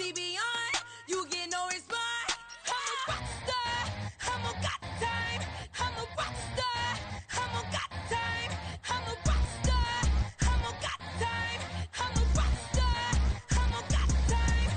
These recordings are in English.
see beyond. You get no response. I'm a rock star. I'm a got time. I'm a rock star. I'm a got time. I'm a rock star. I'm a got time. I'm a rock star. I'm a got time.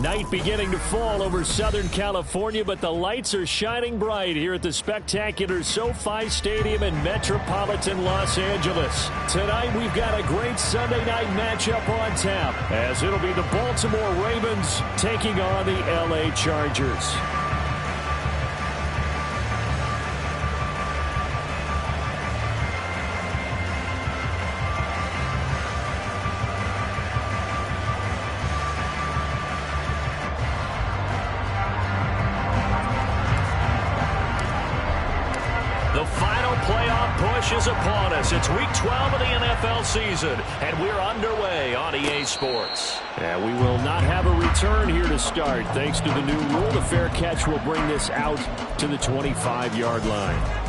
Night beginning to fall over Southern California, but the lights are shining bright here at the spectacular SoFi Stadium in metropolitan Los Angeles. Tonight we've got a great Sunday night matchup on tap, as it'll be the Baltimore Ravens taking on the LA Chargers. Is upon us. It's week 12 of the NFL season, and we're underway on EA Sports. And we will not have a return here to start. Thanks to the new rule, the fair catch will bring this out to the 25-yard line.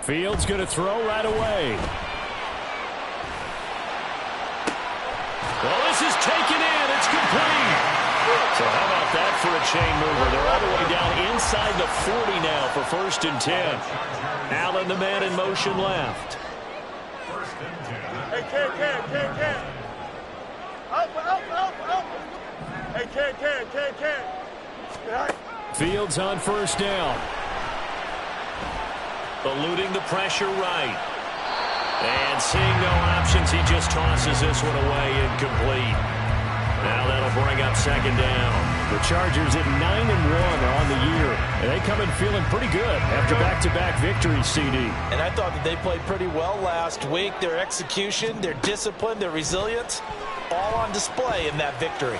Fields going to throw right away. Well, this is taken in. It's complete. So how about that for a chain mover? They're all the way down inside the 40 now for 1st and 10. Allen, the man in motion left. Hey, Ken. Up. Hey, Ken. Fields on 1st down. Eluding the pressure right. And seeing no options, he just tosses this one away, incomplete. Now that'll bring up 2nd down. The Chargers at 9-1 on the year. And they come in feeling pretty good after back-to-back victories, CD. And I thought that they played pretty well last week. Their execution, their discipline, their resilience, all on display in that victory.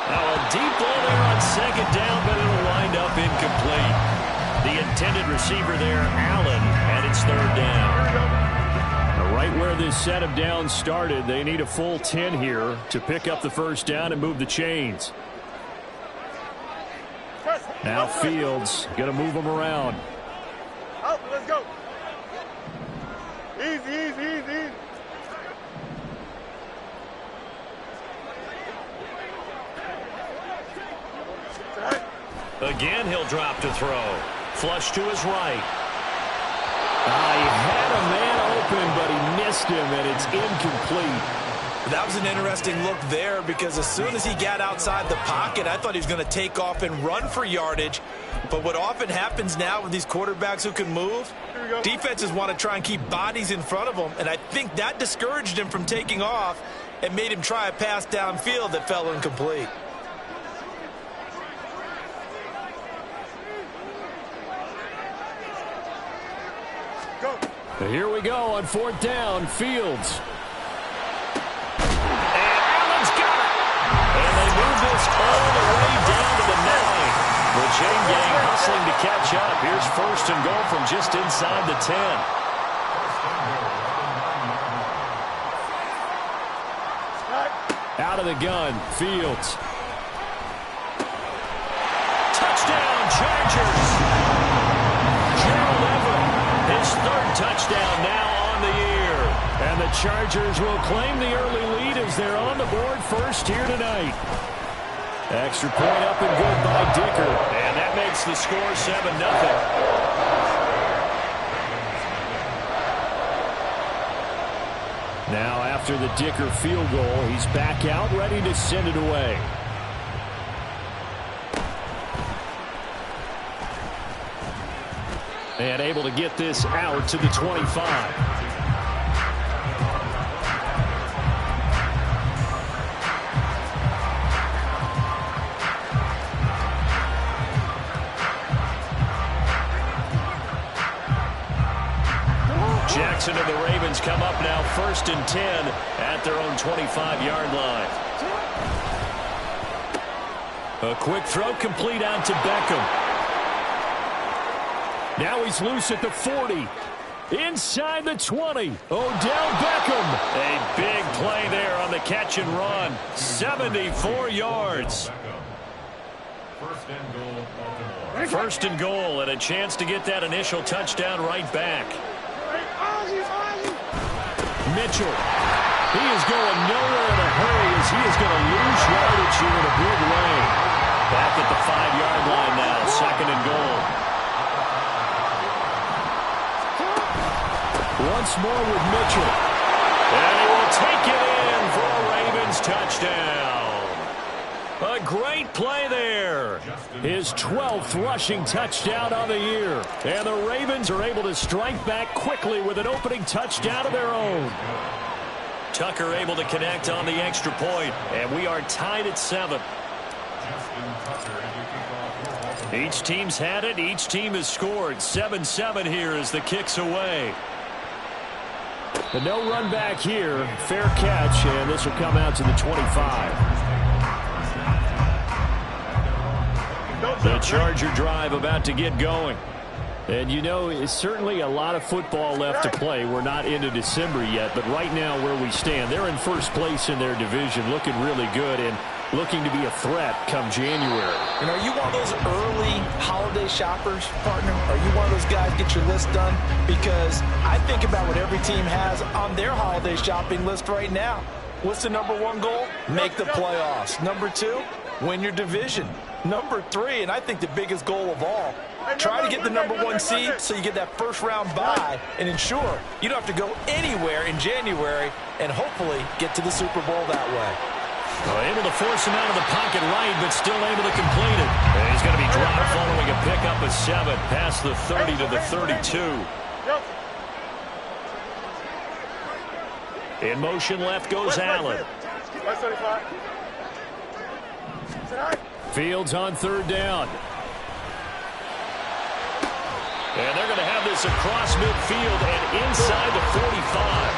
Now a deep ball there on 2nd down, but it'll wind up incomplete. The intended receiver there, Allen, and it's 3rd down. Now, right where this set of downs started, they need a full 10 here to pick up the 1st down and move the chains. Now Fields going to move them around. Out, let's go. Easy. Again, he'll drop to throw. Flush to his right. He had a man open, but he missed him, and it's incomplete. That was an interesting look there, because as soon as he got outside the pocket, I thought he was going to take off and run for yardage. But what often happens now with these quarterbacks who can move, defenses want to try and keep bodies in front of them, and I think that discouraged him from taking off and made him try a pass downfield that fell incomplete. Here we go on 4th down. Fields. And Allen's got it. And they move this all the way down to the 9. The chain gang hustling to catch up. Here's 1st and goal from just inside the 10. Out of the gun. Fields. Touchdown, Chargers. His 3rd touchdown now on the year. And the Chargers will claim the early lead as they're on the board first here tonight. Extra point up and good by Dicker. And that makes the score 7-0. Now after the Dicker field goal, he's back out ready to send it away. And able to get this out to the 25. Johnson and the Ravens come up now 1st and 10 at their own 25-yard line. A quick throw complete out to Beckham. Now he's loose at the 40. Inside the 20. Odell Beckham. A big play there on the catch and run. 74 yards. First and goal, and a chance to get that initial touchdown right back. Mitchell. He is going nowhere in a hurry as he is going to lose yardage here in a big way. Back at the 5-yard line now, 2nd and goal. Once more with Mitchell. And he will take it in for a Ravens touchdown. A great play there. His 12th rushing touchdown on the year. And the Ravens are able to strike back quickly with an opening touchdown of their own. Tucker able to connect on the extra point, and we are tied at 7. Each team's had it. Each team has scored. 7-7 here as the kick's away. The no run back here. Fair catch, and this will come out to the 25. The Charger drive about to get going. And, you know, it's certainly a lot of football left to play. We're not into December yet, but right now where we stand, they're in first place in their division, looking really good and looking to be a threat come January. And are you one of those early holiday shoppers, partner? Are you one of those guys get your list done? Because I think about what every team has on their holiday shopping list right now. What's the #1 goal? Make the playoffs. #2, win your division. #3, and I think the biggest goal of all, try to get the #1 seed so you get that first-round bye and ensure you don't have to go anywhere in January and hopefully get to the Super Bowl that way. Well, able to force him out of the pocket right, but still able to complete it. And he's going to be dropped following a pickup of 7 past the 30 to the 32. In motion left goes Allen. Fields on 3rd down. And they're going to have this across midfield and inside the 45.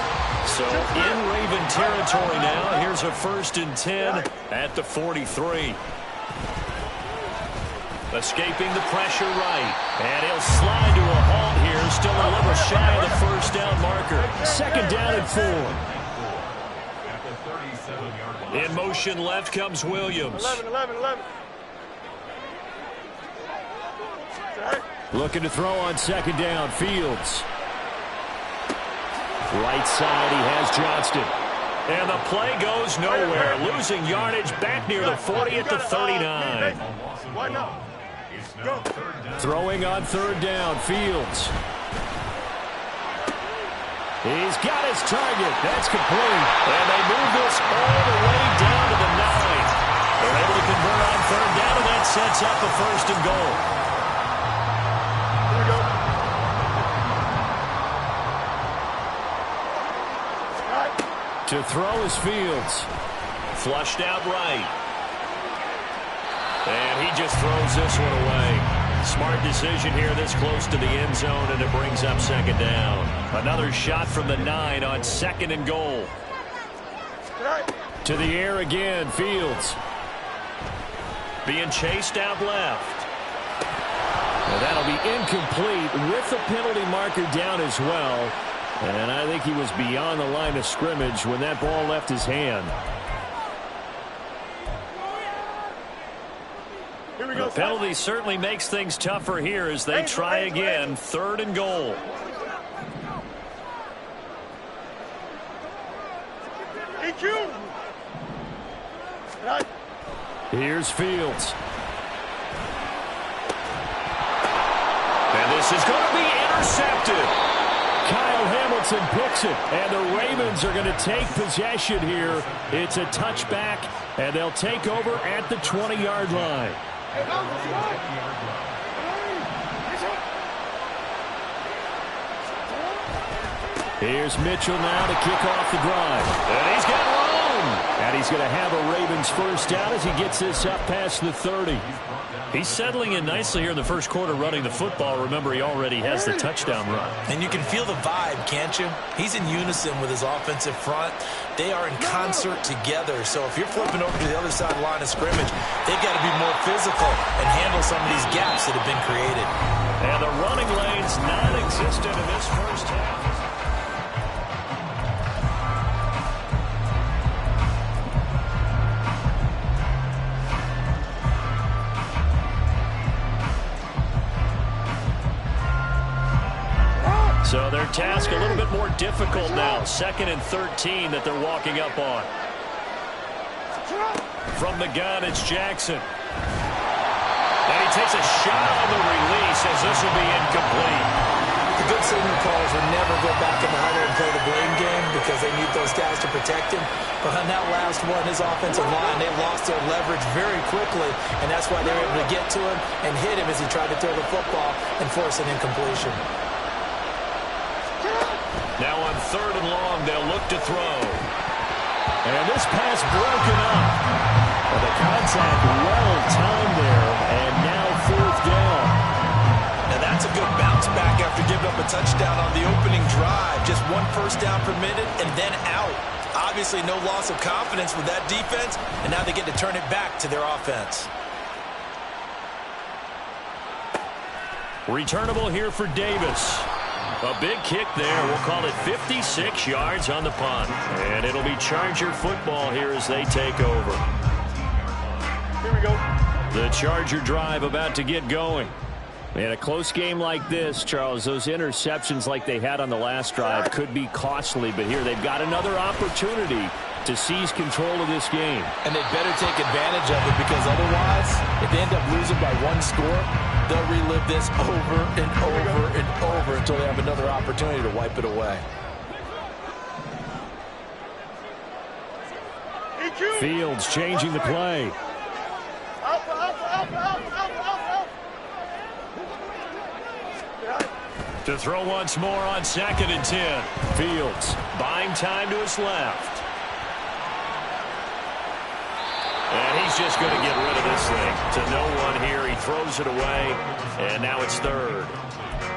So in Raven territory now. Here's a 1st and 10 at the 43. Escaping the pressure right. And he'll slide to a halt here. Still a little shy of the 1st down marker. 2nd down and 4. In motion left comes Williams. 11. Looking to throw on 2nd down. Fields. Right side, he has Johnston. And the play goes nowhere. Losing yardage back near the 40 at the 39. Throwing on 3rd down, Fields. He's got his target. That's complete. And they move this all the way down to the 9. They're able to convert on 3rd down, and that sets up a 1st and goal. To throw is Fields. Flushed out right. And he just throws this one away. Smart decision here this close to the end zone, and it brings up 2nd down. Another shot from the 9 on 2nd and goal. To the air again, Fields. Being chased out left. Well, that'll be incomplete with the penalty marker down as well. And I think he was beyond the line of scrimmage when that ball left his hand. The penalty certainly makes things tougher here as they try again. 3rd and goal. Here's Fields. And this is going to be intercepted. Kyle Hamilton picks it, and the Ravens are going to take possession here. It's a touchback, and they'll take over at the 20-yard line. Here's Mitchell now to kick off the drive. And he's got room. And he's going to have a Ravens first down as he gets this up past the 30. He's settling in nicely here in the first quarter running the football. Remember, he already has the touchdown run. And you can feel the vibe, can't you? He's in unison with his offensive front. They are in concert together. So if you're flipping over to the other side of the line of scrimmage, they've got to be more physical and handle some of these gaps that have been created. And the running lane's non-existent in this first half. So their task a little bit more difficult now. 2nd and 13 that they're walking up on. From the gun, it's Jackson. And he takes a shot on the release as this will be incomplete. The good signal calls will never go back in the huddle and play the blame game because they need those guys to protect him. But on that last one, his offensive line, they lost their leverage very quickly, and that's why they were able to get to him and hit him as he tried to throw the football and force an incompletion. Now on 3rd and long, they'll look to throw. And this pass broken up. Well, the contact well timed there, and now 4th down. And that's a good bounce back after giving up a touchdown on the opening drive. Just 1 first down permitted and then out. Obviously no loss of confidence with that defense, and now they get to turn it back to their offense. Returnable here for Davis. A big kick there. We'll call it 56 yards on the punt. And it'll be Charger football here as they take over. Here we go. The Charger drive about to get going. In a close game like this, Charles, those interceptions like they had on the last drive could be costly. But here they've got another opportunity to seize control of this game. And they better take advantage of it because otherwise, if they end up losing by 1 score, they'll relive this over and over and over until they have another opportunity to wipe it away. Fields changing the play. To throw once more on 2nd and 10. Fields buying time to his left. And he's just going to get rid of this thing to no one here. He throws it away, and now it's 3rd.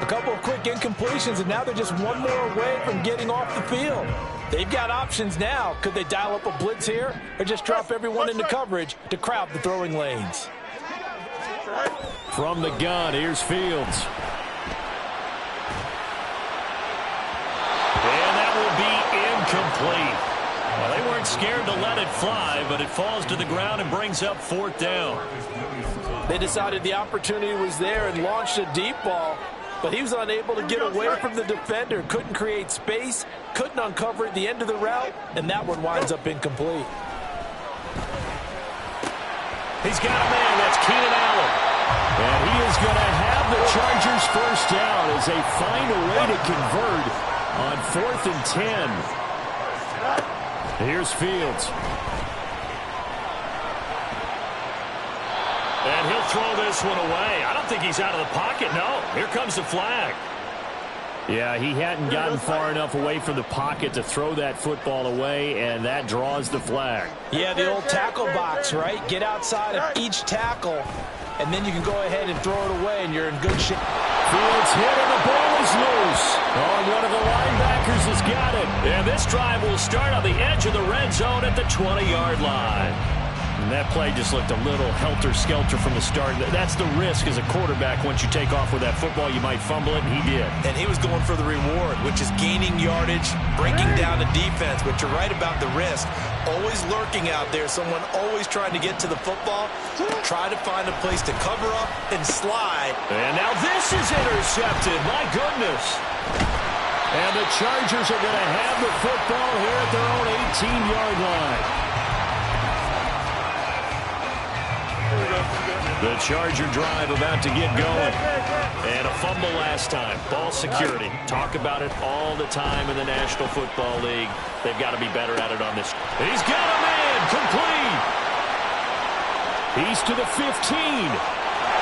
A couple of quick incompletions, and now they're just 1 more away from getting off the field. They've got options now. Could they dial up a blitz here or just drop everyone into coverage to crowd the throwing lanes? From the gun, here's Fields. And that will be incomplete. Well, they weren't scared to let it fly, but it falls to the ground and brings up 4th down. They decided the opportunity was there and launched a deep ball, but he was unable to get away from the defender, couldn't create space, couldn't uncover at the end of the route, and that one winds up incomplete. He's got a man, that's Keenan Allen. And he is going to have the Chargers first down as they find a way to convert on 4th and 10. Here's Fields. And he'll throw this one away. I don't think he's out of the pocket, no. Here comes the flag. Yeah, he hadn't gotten far enough away from the pocket to throw that football away, and that draws the flag. Yeah, the old tackle box, right? Get outside of each tackle, and then you can go ahead and throw it away, and you're in good shape. Fields hit, and the ball is loose. Oh, one of the linebackers has got it. And this drive will start on the edge of the red zone at the 20-yard line. And that play just looked a little helter-skelter from the start. That's the risk as a quarterback. Once you take off with that football, you might fumble it, and he did. And he was going for the reward, which is gaining yardage, breaking down the defense. But you're right about the risk. Always lurking out there, someone always trying to get to the football. Try to find a place to cover up and slide. And now this is intercepted. My goodness. And the Chargers are going to have the football here at their own 18-yard line. The Charger drive about to get going. And a fumble last time. Ball security. Talk about it all the time in the National Football League. They've got to be better at it on this. He's got a man. Complete. He's to the 15.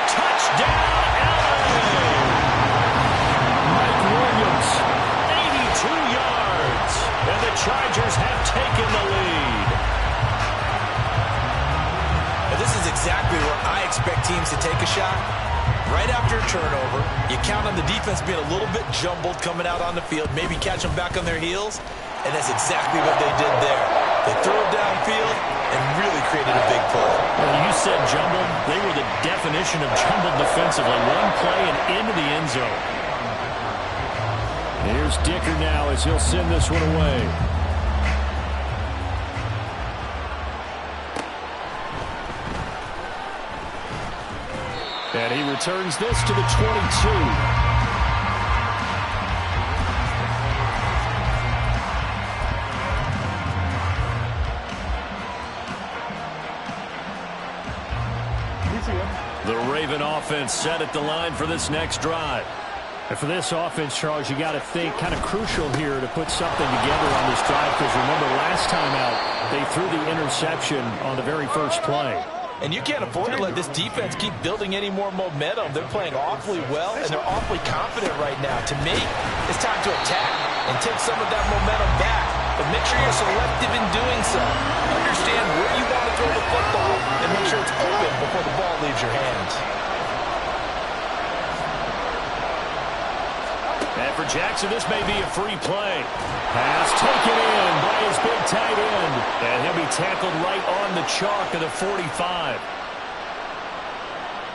Touchdown, LA. Mike Williams, 82 yards. And the Chargers have taken the lead. exactly where I expect teams to take a shot. Right after a turnover, you count on the defense being a little bit jumbled coming out on the field, maybe catch them back on their heels, and that's exactly what they did there. They threw it downfield and really created a big play. Well, you said jumbled. They were the definition of jumbled defensively. One play and into the end zone. Here's Dicker now as he'll send this one away. And he returns this to the 22. The Raven offense set at the line for this next drive. And for this offense, Charles, you got to think kind of crucial here to put something together on this drive, because remember last time out they threw the interception on the very first play. And you can't afford to let this defense keep building any more momentum. They're playing awfully well, and they're awfully confident right now. To me, it's time to attack and take some of that momentum back. But make sure you're selective in doing so. Understand where you want to throw the football and make sure it's open before the ball leaves your hands. And for Jackson, this may be a free play. Pass taken in by his big tight end. And he'll be tackled right on the chalk of the 45.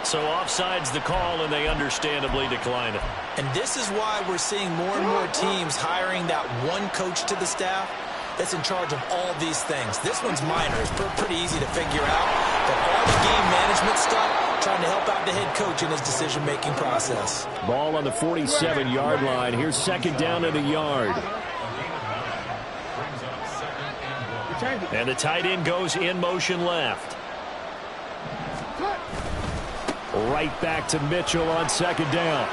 So offside's the call, and they understandably decline it. And this is why we're seeing more and more teams hiring that one coach to the staff that's in charge of all these things. This one's minor. It's pretty easy to figure out. But all the game management stuff, trying to help out the head coach in his decision-making process. Ball on the 47-yard line. Here's second down and a yard. And the tight end goes in motion left. Right back to Mitchell on second down.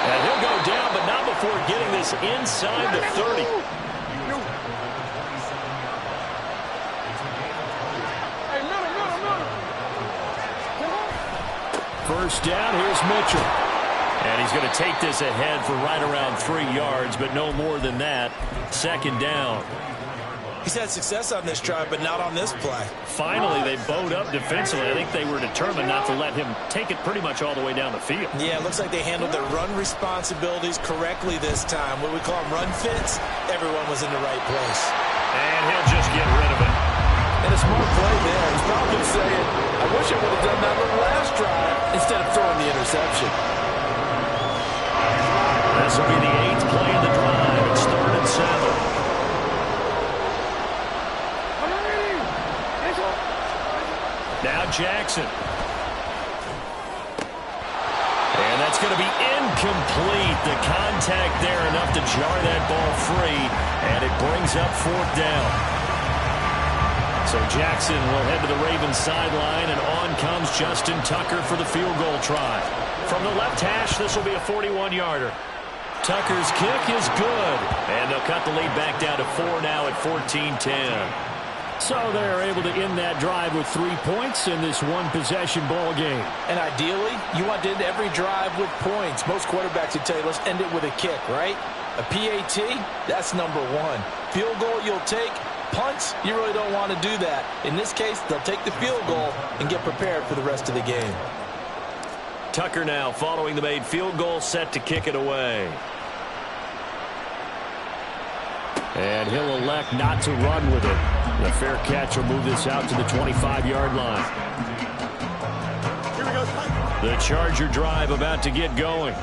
And he'll go down, but not before getting this inside the 30. First down, here's Mitchell. And he's going to take this ahead for right around 3 yards, but no more than that. Second down. He's had success on this drive, but not on this play. Finally, they bowed up defensively. I think they were determined not to let him take it pretty much all the way down the field. Yeah, it looks like they handled their run responsibilities correctly this time. What we call them run fits, everyone was in the right place. And he'll just get rid of it. And a smart play there. He's probably saying, I wish I would have done that on the last drive instead of throwing the interception. This will be the 8th play of the drive. It's 3rd and 7. Now Jackson. And that's going to be incomplete. The contact there enough to jar that ball free. And it brings up 4th down. So Jackson will head to the Ravens sideline, and on comes Justin Tucker for the field goal try. From the left hash, this will be a 41-yarder. Tucker's kick is good. And they'll cut the lead back down to 4 now at 14-10. So they're able to end that drive with 3 points in this one-possession ball game. And ideally, you want to end every drive with points. Most quarterbacks would tell you, let's end it with a kick, right? A PAT, that's number 1. Field goal you'll take. Punts, you really don't want to do that. In this case, they'll take the field goal and get prepared for the rest of the game. Tucker now following the made field goal, set to kick it away. And he'll elect not to run with it. The fair catch will move this out to the 25-yard line. The Charger drive about to get going.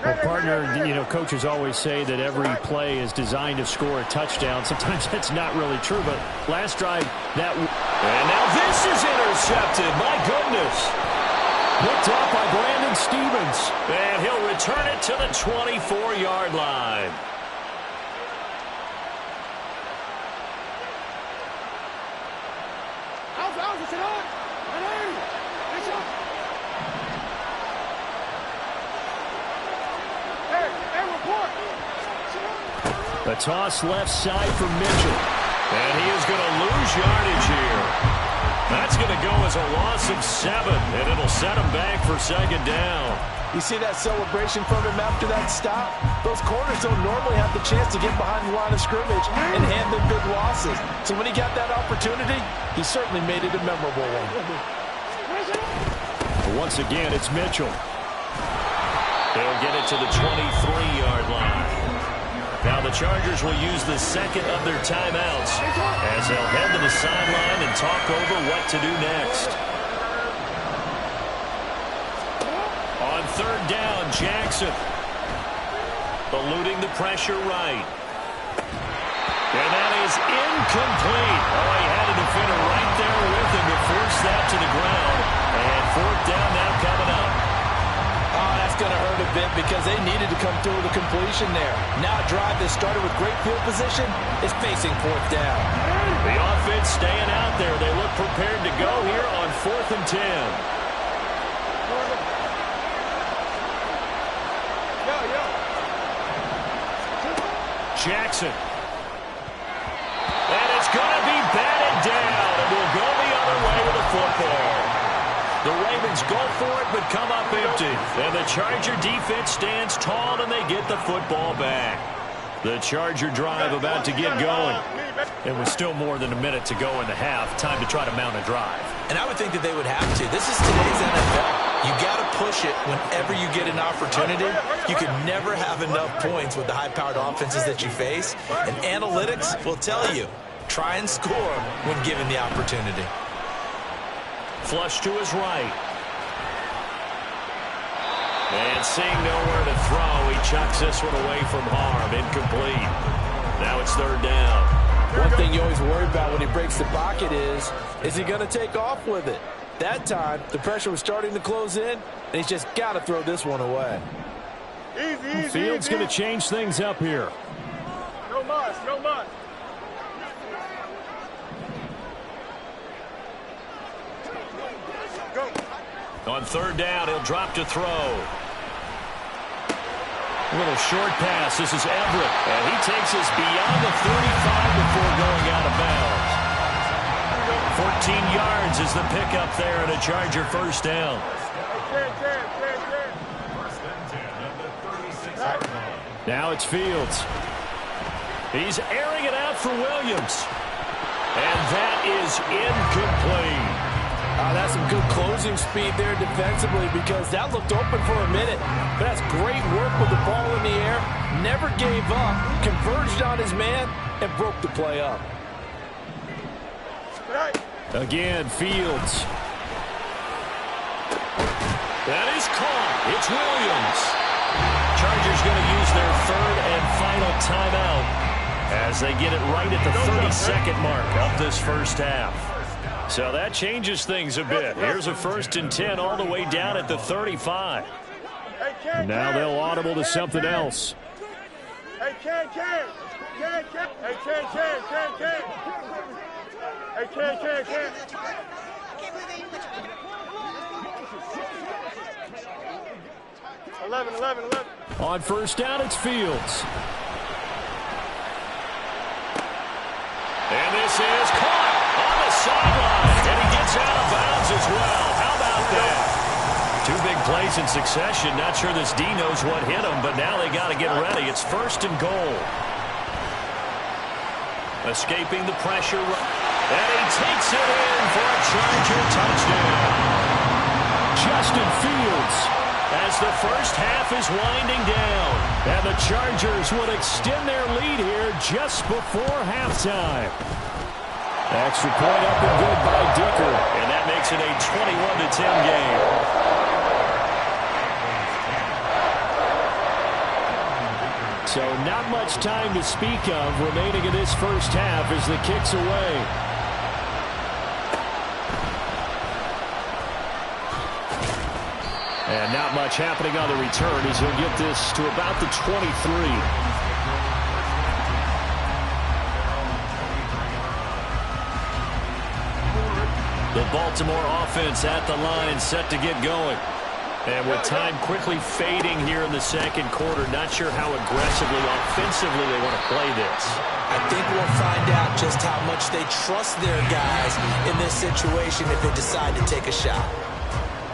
Well, partner, you know, coaches always say that every play is designed to score a touchdown. Sometimes that's not really true, but last drive, that... And now this is intercepted. My goodness. Picked up by Brandon Stevens. And he'll return it to the 24-yard line. The toss left side for Mitchell. And he is going to lose yardage here. That's going to go as a loss of 7, and it'll set him back for second down. You see that celebration from him after that stop? Those corners don't normally have the chance to get behind the line of scrimmage and hand them big losses. So when he got that opportunity, he certainly made it a memorable one. Once again, it's Mitchell. They'll get it to the 23-yard line. Now the Chargers will use the second of their timeouts as they'll head to the sideline and talk over what to do next. On third down, Jackson. Eluding the pressure right. And that is incomplete. Oh, he had a defender right there with him to force that to the ground. And fourth down now coming up. Oh, that's going to hurt a bit because they needed to come through with a completion there. Now a drive that started with great field position is facing fourth down. The offense staying out there. They look prepared to go here on 4th and 10. Jackson. And it's going to be batted down. And we'll go the other way with the football. The Ravens go for it, but come up empty. And the Charger defense stands tall, and they get the football back. The Charger drive about to get going. It was still more than a minute to go in the half. Time to try to mount a drive. And I would think that they would have to. This is today's NFL. You got to push it whenever you get an opportunity. You can never have enough points with the high-powered offenses that you face. And analytics will tell you, try and score when given the opportunity. Flush to his right. And seeing nowhere to throw, he chucks this one away from harm. Incomplete. Now it's third down. One thing you always worry about when he breaks the pocket is he going to take off with it? That time, the pressure was starting to close in, and he's just got to throw this one away. Fields going to change things up here. No muss, no muss. Go. On third down, he'll drop to throw. A little short pass. This is Everett. And he takes us beyond the 35 before going out of bounds. 14 yards is the pickup there and a Charger first down. Now it's Fields. He's airing it out for Williams. And that is incomplete. That's some good closing speed there defensively because that looked open for a minute. But that's great work with the ball in the air. Never gave up, converged on his man, and broke the play up. Again, Fields. That is caught. It's Williams. Chargers going to use their third and final timeout as they get it right at the 32nd mark of this first half. So that changes things a bit. Here's a 1st and 10 all the way down at the 35. Now they'll audible to something else. Hey, Ken. Hey, Ken. 11. On first down, it's Fields. And this is caught on the sideline. And he gets out of bounds as well. How about that? Two big plays in succession. Not sure this D knows what hit him, but now they got to get ready. It's 1st and goal. Escaping the pressure. And he takes it in for a Charger touchdown. Justin Fields as the first half is winding down. And the Chargers would extend their lead here just before halftime. Extra point up and good by Dicker. And that makes it a 21-10 game. So not much time to speak of remaining in this first half as the kick's away. And not much happening on the return as he'll get this to about the 23. The Baltimore offense at the line set to get going. And with time quickly fading here in the second quarter, not sure how aggressively, offensively they want to play this. I think we'll find out just how much they trust their guys in this situation if they decide to take a shot.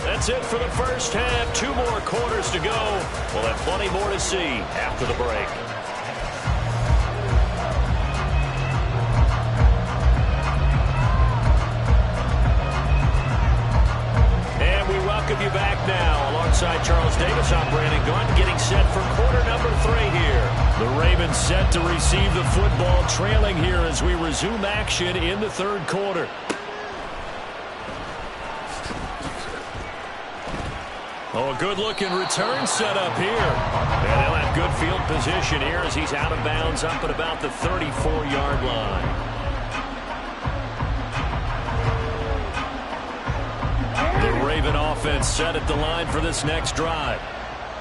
That's it for the first half. 2 more quarters to go. We'll have plenty more to see after the break. And we welcome you back now. Alongside Charles Davis, I'm Brandon Gunn, getting set for quarter number 3 here. The Ravens set to receive the football, trailing here as we resume action in the 3rd quarter. Oh, a good-looking return set up here. And they'll have good field position here as he's out of bounds up at about the 34-yard line. The Raven offense set at the line for this next drive.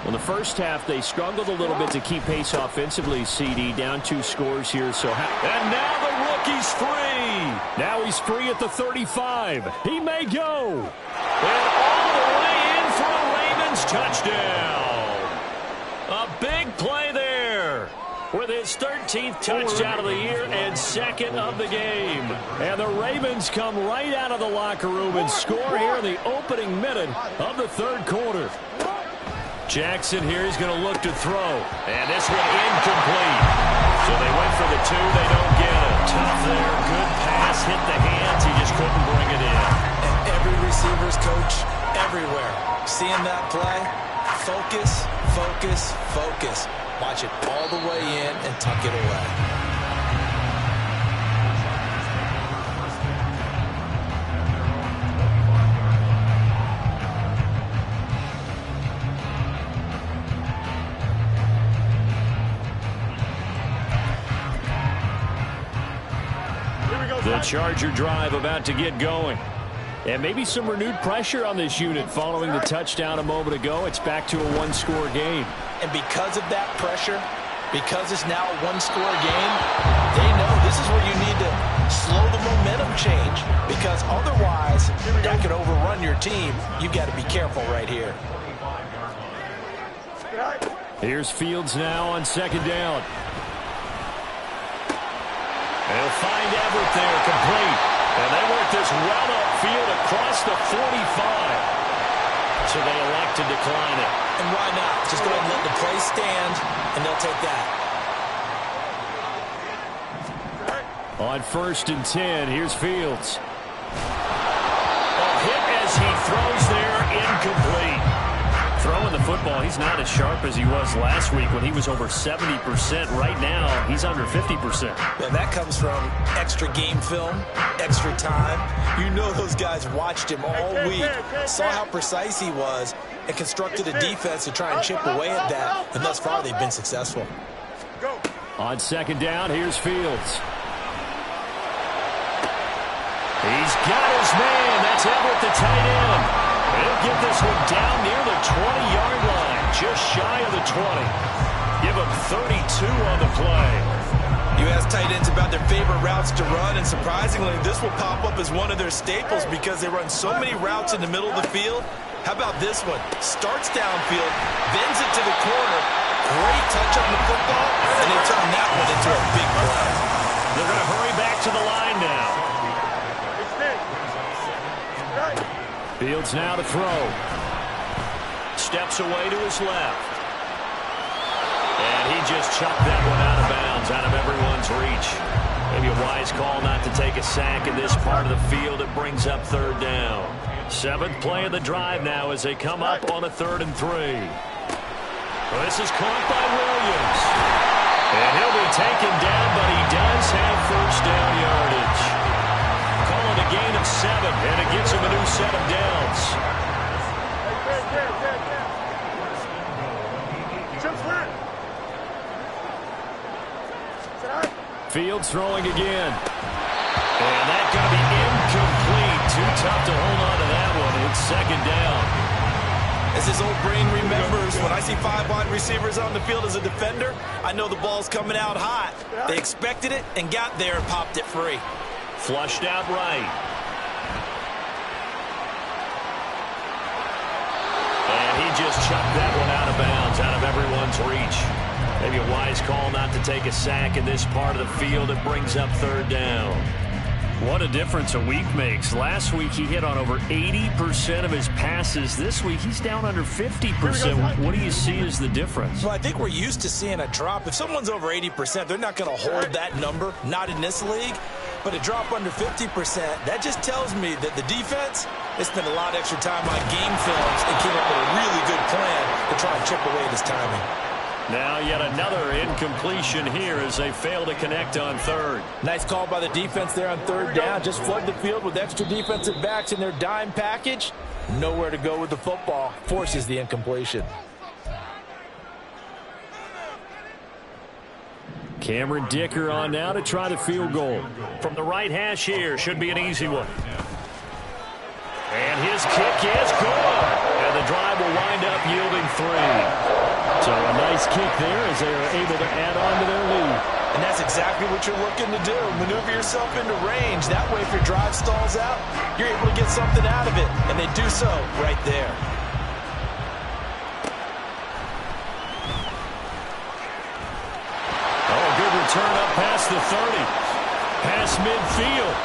Well, the first half, they struggled a little bit to keep pace offensively, CD. Down 2 scores here. And now the rookie's free. Now he's free at the 35. He may go. And all the way in for a Ravens touchdown. A big play there with his 13th touchdown of the year and 2nd of the game. And the Ravens come right out of the locker room and score here in the opening minute of the 3rd quarter. Jackson here, he's going to look to throw. And this one incomplete. So they went for the 2, they don't get it. Tough there, good pass, hit the hands, he just couldn't bring it in. And every receiver's coach everywhere. Seeing that play, focus, focus, focus. Watch it all the way in and tuck it away. The Charger drive about to get going. And maybe some renewed pressure on this unit following the touchdown a moment ago. It's back to a 1-score game. And because of that pressure, because it's now a 1-score game, they know this is where you need to slow the momentum change. Because otherwise, that could overrun your team. You've got to be careful right here. Here's Fields now on 2nd down. They'll find Everett there, complete. And they work this well upfield across the 45. So they elect to decline it. And why not? Just go ahead and let the play stand, and they'll take that. On 1st and 10, here's Fields. A hit as he throws there, incomplete. Throwing the football, he's not as sharp as he was last week when he was over 70%. Right now, he's under 50%. And that comes from extra game film, extra time. You know those guys watched him all week, saw how precise he was, and constructed a defense to try and chip away at that. And thus far, they've been successful. On 2nd down, here's Fields. He's got his man. That's Everett, the tight end. He'll get this one down near the 20-yard line, just shy of the 20. Give him 32 on the play. You ask tight ends about their favorite routes to run, and surprisingly, this will pop up as one of their staples because they run so many routes in the middle of the field. How about this one? Starts downfield, bends it to the corner, great touch on the football, and they turn that one into a big play. They're going to hurry back to the line now. Fields now to throw. Steps away to his left. And he just chucked that one out of bounds, out of everyone's reach. Maybe a wise call not to take a sack in this part of the field. It brings up 3rd down. 7th play of the drive now as they come up on a 3rd and 3. Well, this is caught by Williams. And he'll be taken down, but he does have 1st down yardage. Calling a gain of 7, and it gives him a new set of downs. Fields throwing again. And that's going to be incomplete. Too tough to hold on to that one. It's 2nd down. As his old brain remembers, when I see 5 wide receivers on the field as a defender, I know the ball's coming out hot. They expected it and got there and popped it free. Flushed out right. And he just chucked that one out of bounds, out of everyone's reach. Maybe a wise call not to take a sack in this part of the field. It brings up 3rd down. What a difference a week makes. Last week he hit on over 80% of his passes. This week he's down under 50%. What do you see as the difference? Well, I think we're used to seeing a drop. If someone's over 80%, they're not going to hold that number, not in this league. But a drop under 50%, that just tells me that the defense, they spent a lot of extra time on game films and came up with a really good plan to try and chip away at his timing. Now yet another incompletion here as they fail to connect on third. Nice call by the defense there on third down. Just flood the field with extra defensive backs in their dime package. Nowhere to go with the football. Forces the incompletion. Cameron Dicker on now to try the field goal. From the right hash here, should be an easy one. And his kick is good. And the drive will wind up yielding 3. So a nice kick there as they are able to add on to their lead. And that's exactly what you're looking to do. Maneuver yourself into range. That way, if your drive stalls out, you're able to get something out of it. And they do so right there. Oh, good return up past the 30. Past midfield.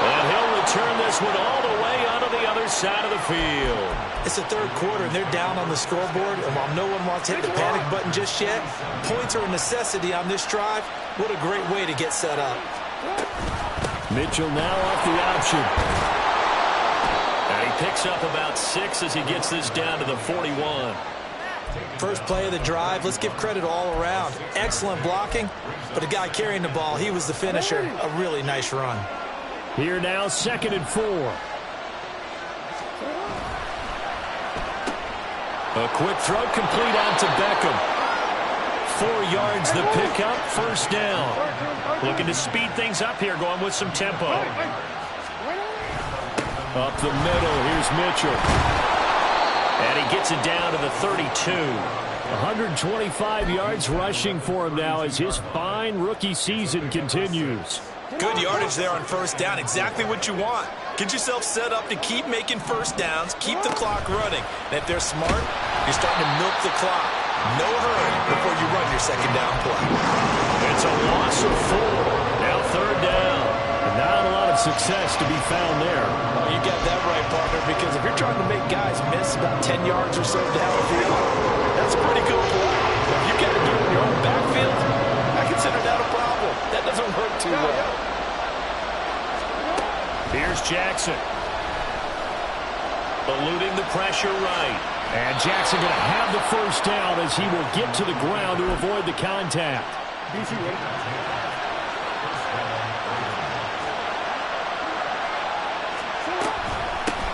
And he'll return this one all the way onto the other side of the field. It's the third quarter, and they're down on the scoreboard. And while no one wants to hit the panic button just yet, points are a necessity on this drive. What a great way to get set up. Mitchell now off the option. And he picks up about 6 as he gets this down to the 41. First play of the drive, let's give credit all around. Excellent blocking, but the guy carrying the ball, he was the finisher. A really nice run. Here now, 2nd and 4. A quick throw complete out to Beckham. 4 yards the pickup, first down. Looking to speed things up here, going with some tempo. Up the middle, here's Mitchell. And he gets it down to the 32. 125 yards rushing for him now as his fine rookie season continues. Good yardage there on first down. Exactly what you want. Get yourself set up to keep making first downs, keep the clock running. And if they're smart, you're starting to milk the clock. No hurry before you run your second down play. It's a loss of 4. Now third down. And not a lot of success to be found there. You got that right, partner, because if you're trying to make guys miss about 10 yards or so downfield, that's a pretty good play. If you got to do it in your own backfield, I consider that a problem. That doesn't work too well. Here's Jackson. Eluding the pressure right. And Jackson going to have the first down as he will get to the ground to avoid the contact.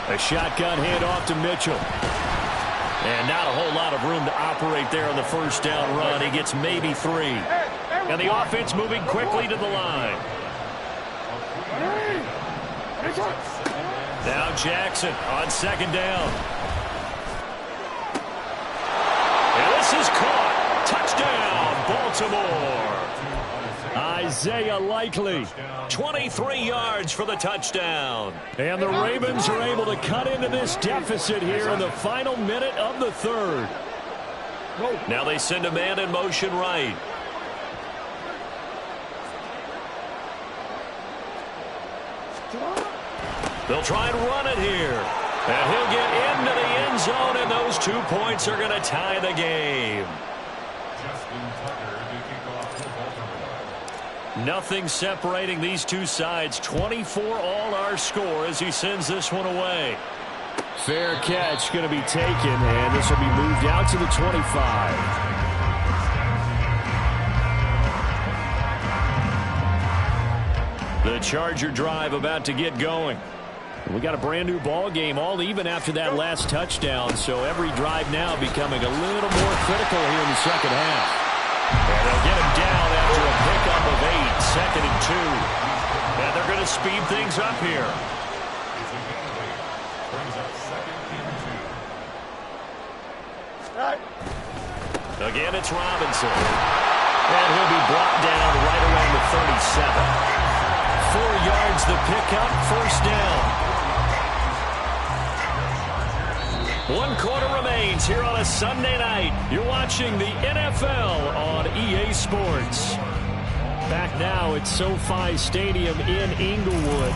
A shotgun handoff to Mitchell. And not a whole lot of room to operate there on the first down run. He gets maybe 3. And the offense moving quickly to the line. Now Jackson on second down. And this is caught. Touchdown, Baltimore. Isaiah Likely, 23 yards for the touchdown. And the Ravens are able to cut into this deficit here in the final minute of the third. Now they send a man in motion right. They'll try and run it here. And he'll get into the end zone, and those 2 points are going to tie the game. Nothing separating these two sides. 24 all our score as he sends this one away. Fair catch going to be taken, and this will be moved out to the 25. The Charger drive about to get going. We got a brand new ball game, all even after that last touchdown, so every drive now becoming a little more critical here in the second half. And they'll get him down after a pickup of 8, 2nd and 2. And they're going to speed things up here. Again, it's Robinson. And he'll be brought down right around the 37. 4 yards the pickup, first down. 1 quarter remains here on a Sunday night. You're watching the NFL on EA Sports. Back now at SoFi Stadium in Inglewood.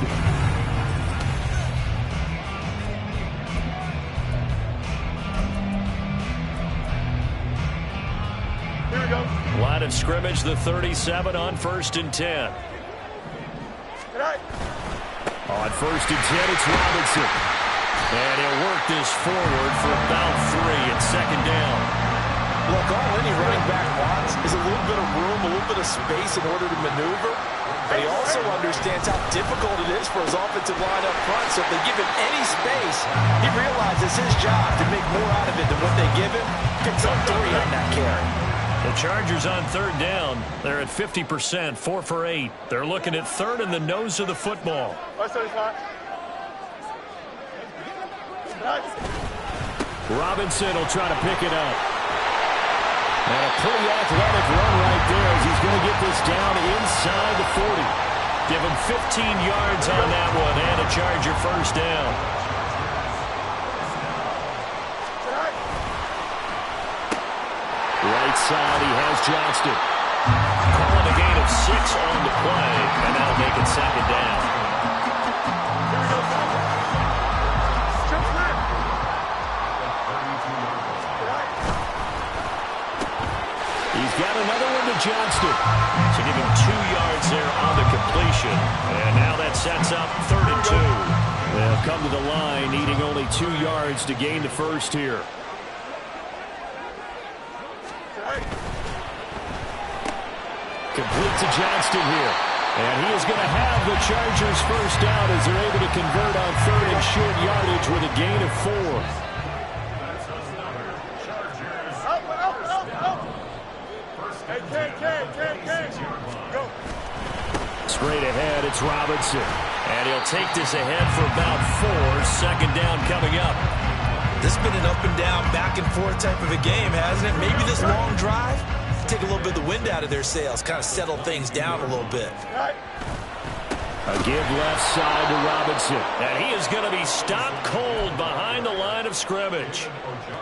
Here we go. Line of scrimmage, the 37 on 1st and 10. Right. On 1st and 10, it's Robinson. And he'll work this forward for about 3 at 2nd down. Look, all any running back wants is a little bit of room, a little bit of space in order to maneuver. But he also understands how difficult it is for his offensive line up front. So if they give him any space, he realizes his job to make more out of it than what they give him. Picks up 3 on that carry. The Chargers on 3rd down. They're at 50%, 4 for 8. They're looking at 3rd in the nose of the football. Robinson will try to pick it up. And a pretty athletic run right there as he's going to get this down inside the 40. Give him 15 yards on that one and a Charger 1st down. Right side, he has Johnston. Calling a gain of 6 on the play, and that'll make it 2nd down. He's got another one to Johnston. So give him 2 yards there on the completion. And now that sets up 3rd and 2. They'll come to the line, needing only 2 yards to gain the 1st here. Complete to Johnston here. And he is going to have the Chargers 1st down as they're able to convert on 3rd and short yardage with a gain of 4. Go. Straight ahead, it's Robinson. And he'll take this ahead for about 4. 2nd down coming up. This has been an up and down, back and forth type of a game, hasn't it? Maybe this long drive, take a little bit of the wind out of their sails, kind of settle things down a little bit. A give left side to Robinson. And he is going to be stopped cold behind the line of scrimmage.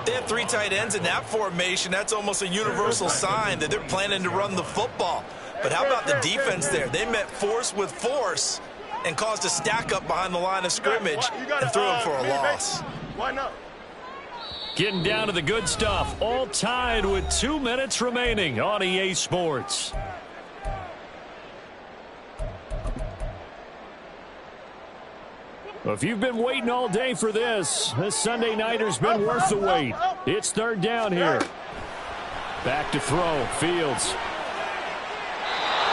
They have 3 tight ends in that formation. That's almost a universal sign that they're planning to run the football. But how about the defense there? They met force with force and caused a stack up behind the line of scrimmage and threw him for a loss. Why not? Getting down to the good stuff. All tied with 2 minutes remaining on EA Sports. If you've been waiting all day for this Sunday nighter's been worth the wait. It's 3rd down here. Back to throw, Fields.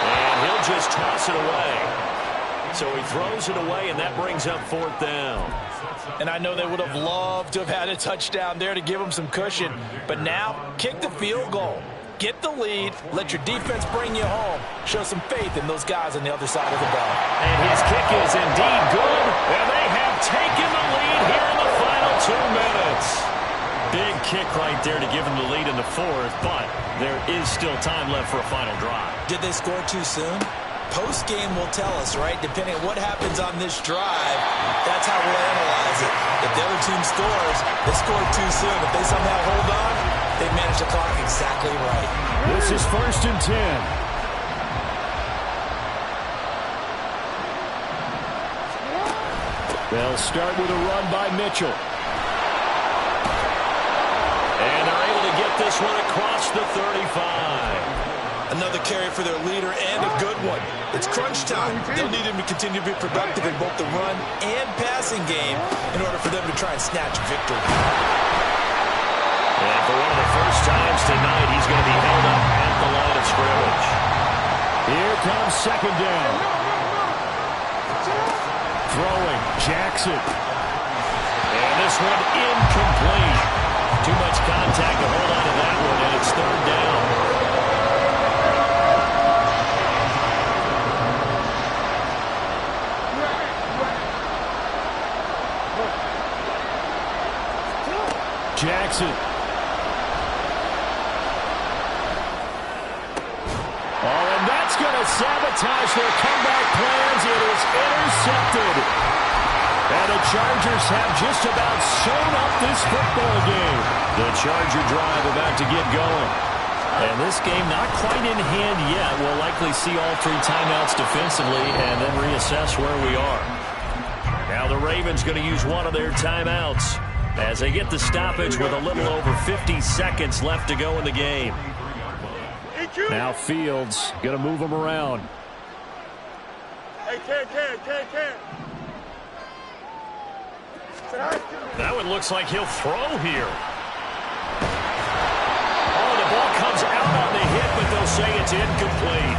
And he'll just toss it away. So he throws it away, and that brings up 4th down. And I know they would have loved to have had a touchdown there to give them some cushion. But now, kick the field goal. Get the lead. Let your defense bring you home. Show some faith in those guys on the other side of the ball. And his kick is indeed good. And they have taken the lead here in the final 2 minutes. Big kick right there to give them the lead in the 4th, but there is still time left for a final drive. Did they score too soon? Post-game will tell us, right? Depending on what happens on this drive, that's how we'll analyze it. If the other team scores, they scored too soon. If they somehow hold on, they managed the clock exactly right. This is 1st and 10. They'll start with a run by Mitchell. And they're able to get this one across the 35. Another carry for their leader and a good one. It's crunch time. They'll need him to continue to be productive in both the run and passing game in order for them to try and snatch victory. And for one of the first times tonight, he's going to be held up at the line of scrimmage. Here comes 2nd down. Throwing, Jackson. And this one incomplete. Too much contact to hold on to that one, and it's 3rd down. Jackson. Oh, and that's going to sabotage their comeback plans. It is intercepted. And the Chargers have just about sewn up this football game. The Charger drive about to get going. And this game not quite in hand yet. We'll likely see all 3 timeouts defensively and then reassess where we are. Now the Ravens going to use one of their timeouts as they get the stoppage with a little over 50 seconds left to go in the game. Now Fields going to move them around. Hey, Ken. That one looks like he'll throw here. Oh, the ball comes out on the hit, but they'll say it's incomplete.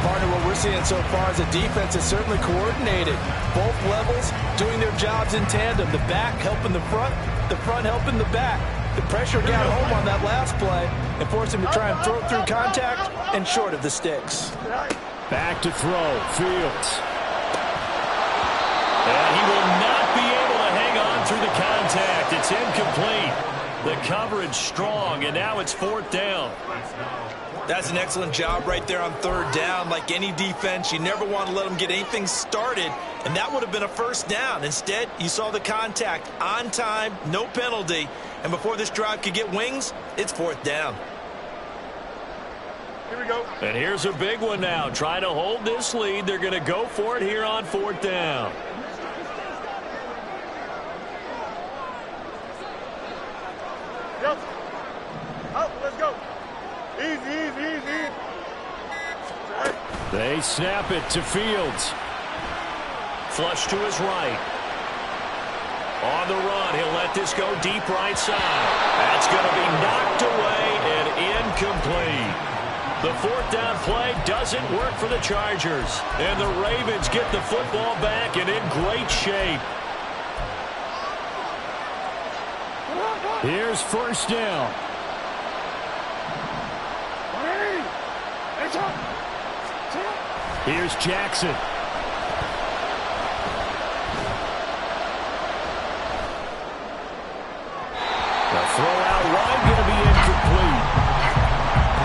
Partner, what we're seeing so far is the defense is certainly coordinated. Both levels doing their jobs in tandem. The back helping the front helping the back. The pressure got home on that last play and forced him to try and throw through contact and short of the sticks. Back to throw, Fields. And he will not be able to hang on through the contact. It's incomplete. The coverage strong, and now it's 4th down. That's an excellent job right there on 3rd down. Like any defense, you never want to let them get anything started, and that would have been a 1st down. Instead, you saw the contact on time, no penalty, and before this drive could get wings, it's 4th down. Here we go. And here's a big one now. Trying to hold this lead. They're going to go for it here on 4th down. Yep. Up, let's go. Easy. They snap it to Fields. Flush to his right. On the run, he'll let this go deep right side. That's going to be knocked away and incomplete. The 4th down play doesn't work for the Chargers. And the Ravens get the football back and in great shape. Here's 1st down. Here's Jackson. The throw out wide going to be incomplete.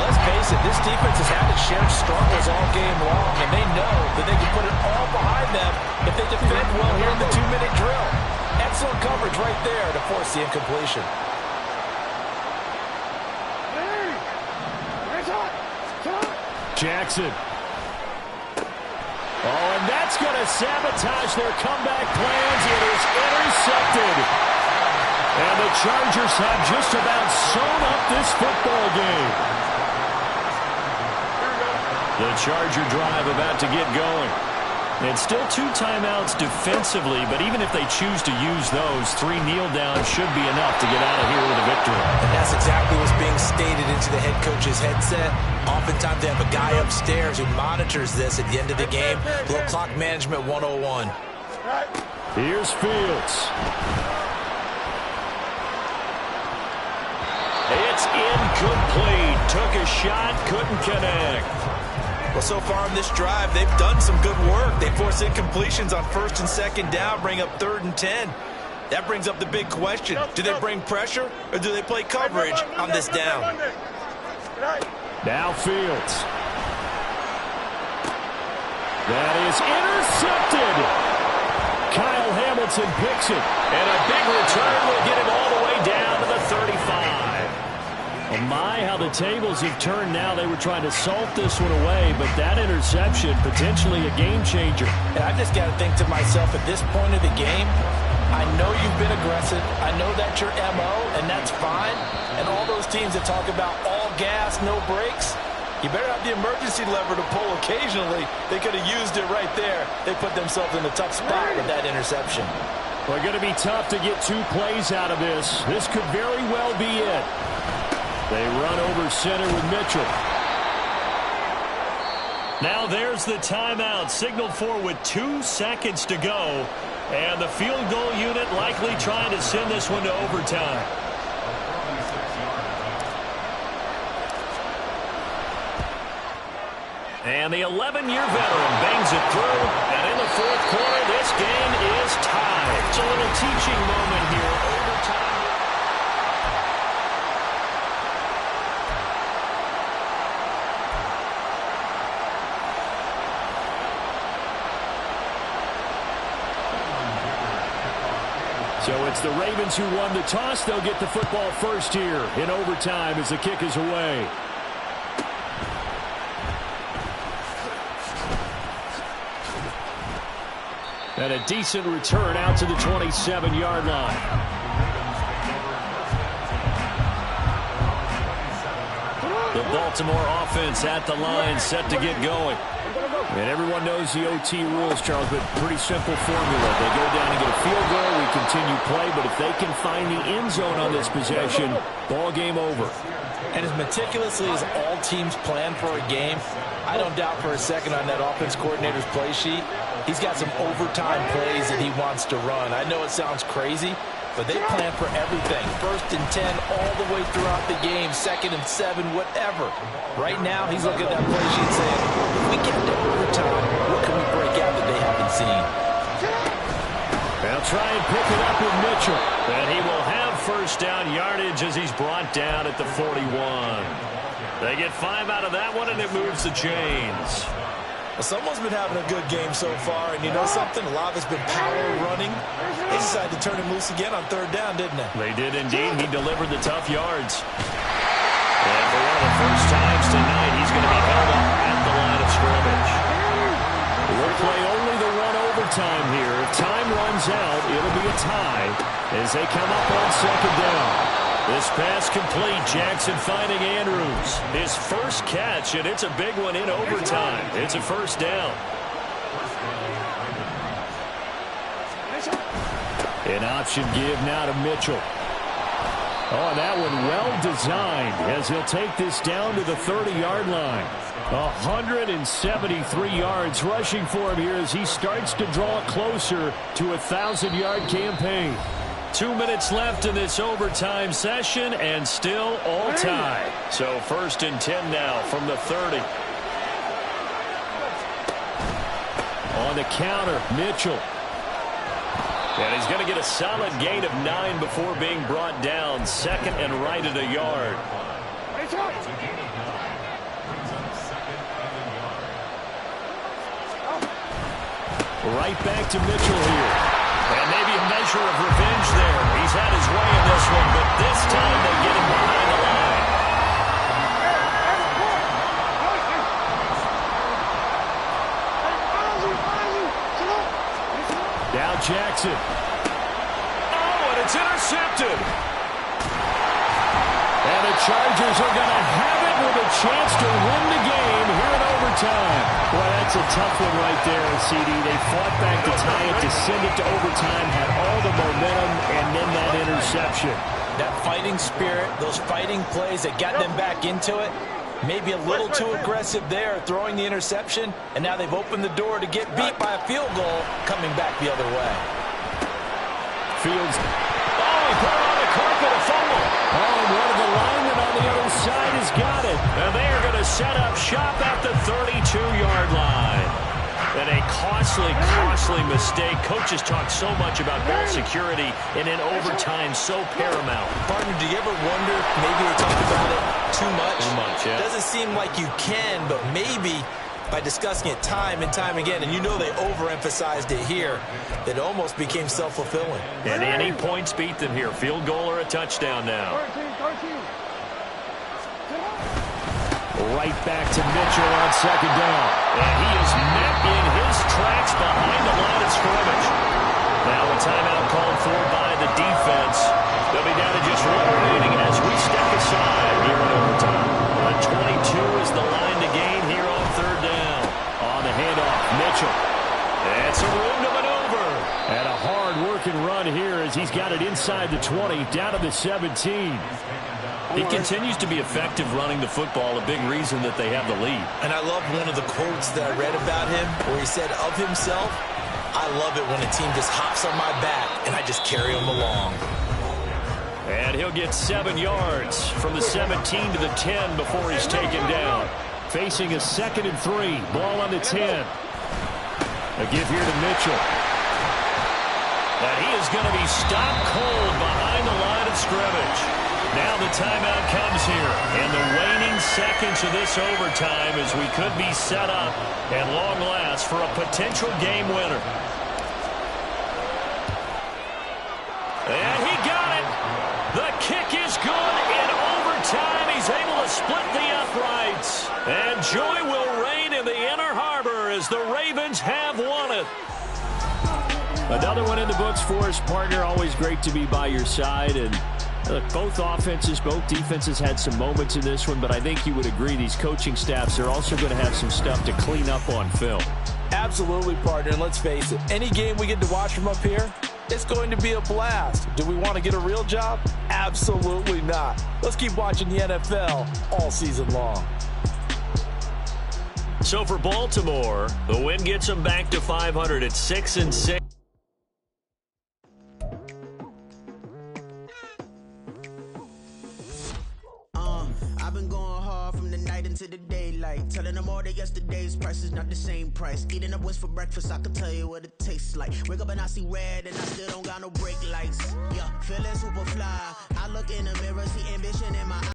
Let's face it, this defense has had its share of struggles all game long, and they know that they can put it all behind them if they defend well here in the 2-minute drill. Excellent coverage right there to force the incompletion. Jackson. Oh, and that's going to sabotage their comeback plans. It is intercepted. And the Chargers have just about sewn up this football game. The Charger drive about to get going. And still 2 timeouts defensively, but even if they choose to use those, 3 kneel downs should be enough to get out of here with a victory. And that's exactly what's being stated into the head coach's headset. Oftentimes they have a guy upstairs who monitors this at the end of the game. Little clock management 101. Here's Fields. It's incomplete. Took a shot, couldn't connect. Well, so far in this drive, they've done some good work. They force incompletions on 1st and 2nd down, bring up 3rd and 10. That brings up the big question. Do they bring pressure or do they play coverage on this down? Now Fields. That is intercepted. Kyle Hamilton picks it. And a big return will get him all the way down to the 35. Oh my, how the tables have turned now. They were trying to salt this one away, but that interception, potentially a game changer. And I just got to think to myself, at this point of the game, I know you've been aggressive. I know that's your MO, and that's fine. And all those teams that talk about all gas, no brakes, you better have the emergency lever to pull occasionally. They could have used it right there. They put themselves in a tough spot with that interception. Well, going to be tough to get 2 plays out of this. This could very well be it. They run over center with Mitchell. Now there's the timeout signaled for with 2 seconds to go. And the field goal unit likely trying to send this one to overtime. And the 11-year veteran bangs it through. And in the 4th quarter, this game is tied. It's a little teaching moment here. Overtime. So it's the Ravens who won the toss. They'll get the football first here in overtime as the kick is away. And a decent return out to the 27-yard line. The Baltimore offense at the line, set to get going. And everyone knows the OT rules, Charles, but pretty simple formula. They go down and get a field goal, we continue play, but if they can find the end zone on this possession, ball game over. And as meticulously as all teams plan for a game, I don't doubt for a second on that offense coordinator's play sheet, he's got some overtime plays that he wants to run. I know it sounds crazy, but they plan for everything. 1st and 10 all the way throughout the game, 2nd and 7, whatever. Right now, he's looking at that play sheet saying, if we get to overtime, what can we break out that they haven't seen? They'll try and pick it up with Mitchell. And he will have first down yardage as he's brought down at the 41. They get 5 out of that one, and it moves the chains. Well, someone's been having a good game so far, and you know something? A lot of it's been power running. They decided to turn him loose again on 3rd down, didn't they? They did indeed. He delivered the tough yards. And for one of the first times tonight, he's going to be held up at the line of scrimmage. We'll play only the one overtime here. If time runs out, it'll be a tie as they come up on 2nd down. This pass complete. Jackson finding Andrews. His first catch, and it's a big one in overtime. It's a first down. An option give now to Mitchell. Oh, that one well designed as he'll take this down to the 30-yard line. 173 yards rushing for him here as he starts to draw closer to a 1,000-yard campaign. 2 minutes left in this overtime session, and still all tied. So 1st and 10 now from the 30. On the counter, Mitchell. And he's going to get a solid gain of 9 before being brought down. 2nd and right at a yard. Right back to Mitchell here. And maybe a measure of revenge there. He's had his way in this one, but this time they get him behind the line. Now Jackson. Oh, and it's intercepted. And the Chargers are going to have it with a chance to win the game here in overtime. Boy, that's a tough one right there, CD. They fought back to tie it, to send it to overtime, had all the momentum, and then that interception. That fighting spirit, those fighting plays that got them back into it, maybe a little too aggressive there, throwing the interception, and now they've opened the door to get beat by a field goal, coming back the other way. Fields. Oh, he put it on the carpet, a fumble. Oh, and one of the linemen on the other side has got it. And they are going to set up shop at the 32-yard line. And a costly mistake. Coaches talk so much about ball security, and in overtime, so paramount. Partner, do you ever wonder, maybe they talk about it too much? Too much, yeah. It doesn't seem like you can, but maybe by discussing it time and time again, and you know they overemphasized it here, it almost became self-fulfilling. And any points beat them here. Field goal or a touchdown now. Right back to Mitchell on 2nd down. And he is met in his tracks behind the line of scrimmage. Now a timeout called for by the defense. They'll be down to just one remaining as we step aside here in overtime. 22 is the line to gain here on 3rd down. On the handoff, Mitchell. And some room to maneuver. And a hard-working run here as he's got it inside the 20, down to the 17. He continues to be effective running the football, a big reason that they have the lead. And I love one of the quotes that I read about him where he said of himself, I love it when a team just hops on my back and I just carry them along. And he'll get 7 yards from the 17 to the 10 before he's taken down. Facing a 2nd and 3, ball on the 10. A give here to Mitchell. And he is going to be stopped cold behind the line of scrimmage. Now the timeout comes here, and the waning seconds of this overtime as we could be set up at long last for a potential game winner. And he got it. The kick is good in overtime. He's able to split the uprights. And joy will reign in the Inner Harbor as the Ravens have won it. Another one in the books for us, partner. Always great to be by your side. And look, both offenses, both defenses had some moments in this one, but I think you would agree these coaching staffs are also going to have some stuff to clean up on film. Absolutely, partner. And let's face it, any game we get to watch from up here, it's going to be a blast. Do we want to get a real job? Absolutely not. Let's keep watching the NFL all season long. So for Baltimore, the win gets them back to 500 at 6-6. I've been going hard from the night into the daylight, telling them all that yesterday's price is not the same price. Eating up wings for breakfast, I can tell you what it tastes like. Wake up and I see red and I still don't got no brake lights. Yeah, feeling super fly. I look in the mirror, see ambition in my eyes.